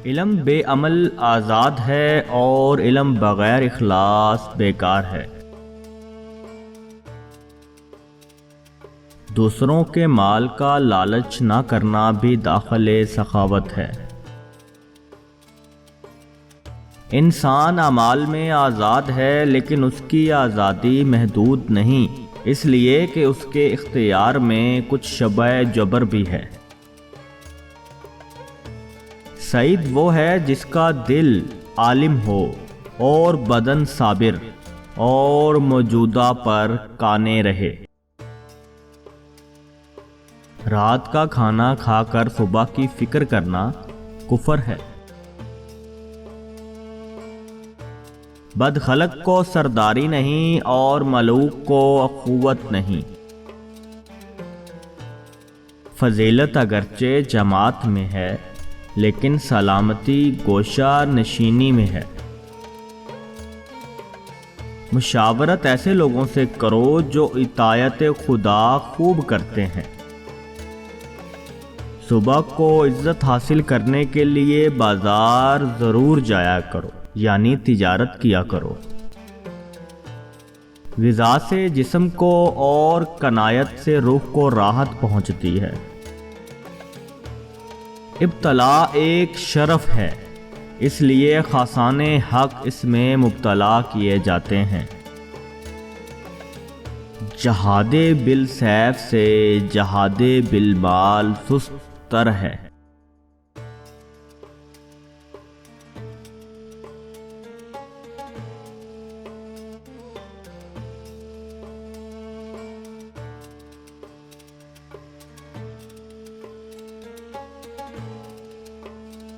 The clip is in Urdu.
علم بے عمل آزاد ہے اور علم بغیر اخلاص بیکار ہے۔ دوسروں کے مال کا لالچ نہ کرنا بھی داخل سخاوت ہے۔ انسان اعمال میں آزاد ہے لیکن اس کی آزادی محدود نہیں، اس لیے کہ اس کے اختیار میں کچھ شبہ جبر بھی ہے۔ سعید وہ ہے جس کا دل عالم ہو اور بدن صابر اور موجودہ پر قانع رہے۔ رات کا کھانا کھا کر صبح کی فکر کرنا کفر ہے۔ بدخلق کو سرداری نہیں اور ملوک کو اخوت نہیں۔ فضیلت اگرچہ جماعت میں ہے لیکن سلامتی گوشہ نشینی میں ہے۔ مشاورت ایسے لوگوں سے کرو جو اطاعت خدا خوب کرتے ہیں۔ صبح کو عزت حاصل کرنے کے لیے بازار ضرور جایا کرو، یعنی تجارت کیا کرو۔ غذا سے جسم کو اور کنایت سے روح کو راحت پہنچتی ہے۔ ابتلا ایک شرف ہے، اس لیے خاصان حق اس میں مبتلا کیے جاتے ہیں۔ جہاد بالسیف سے جہاد بالمال سست تر ہے۔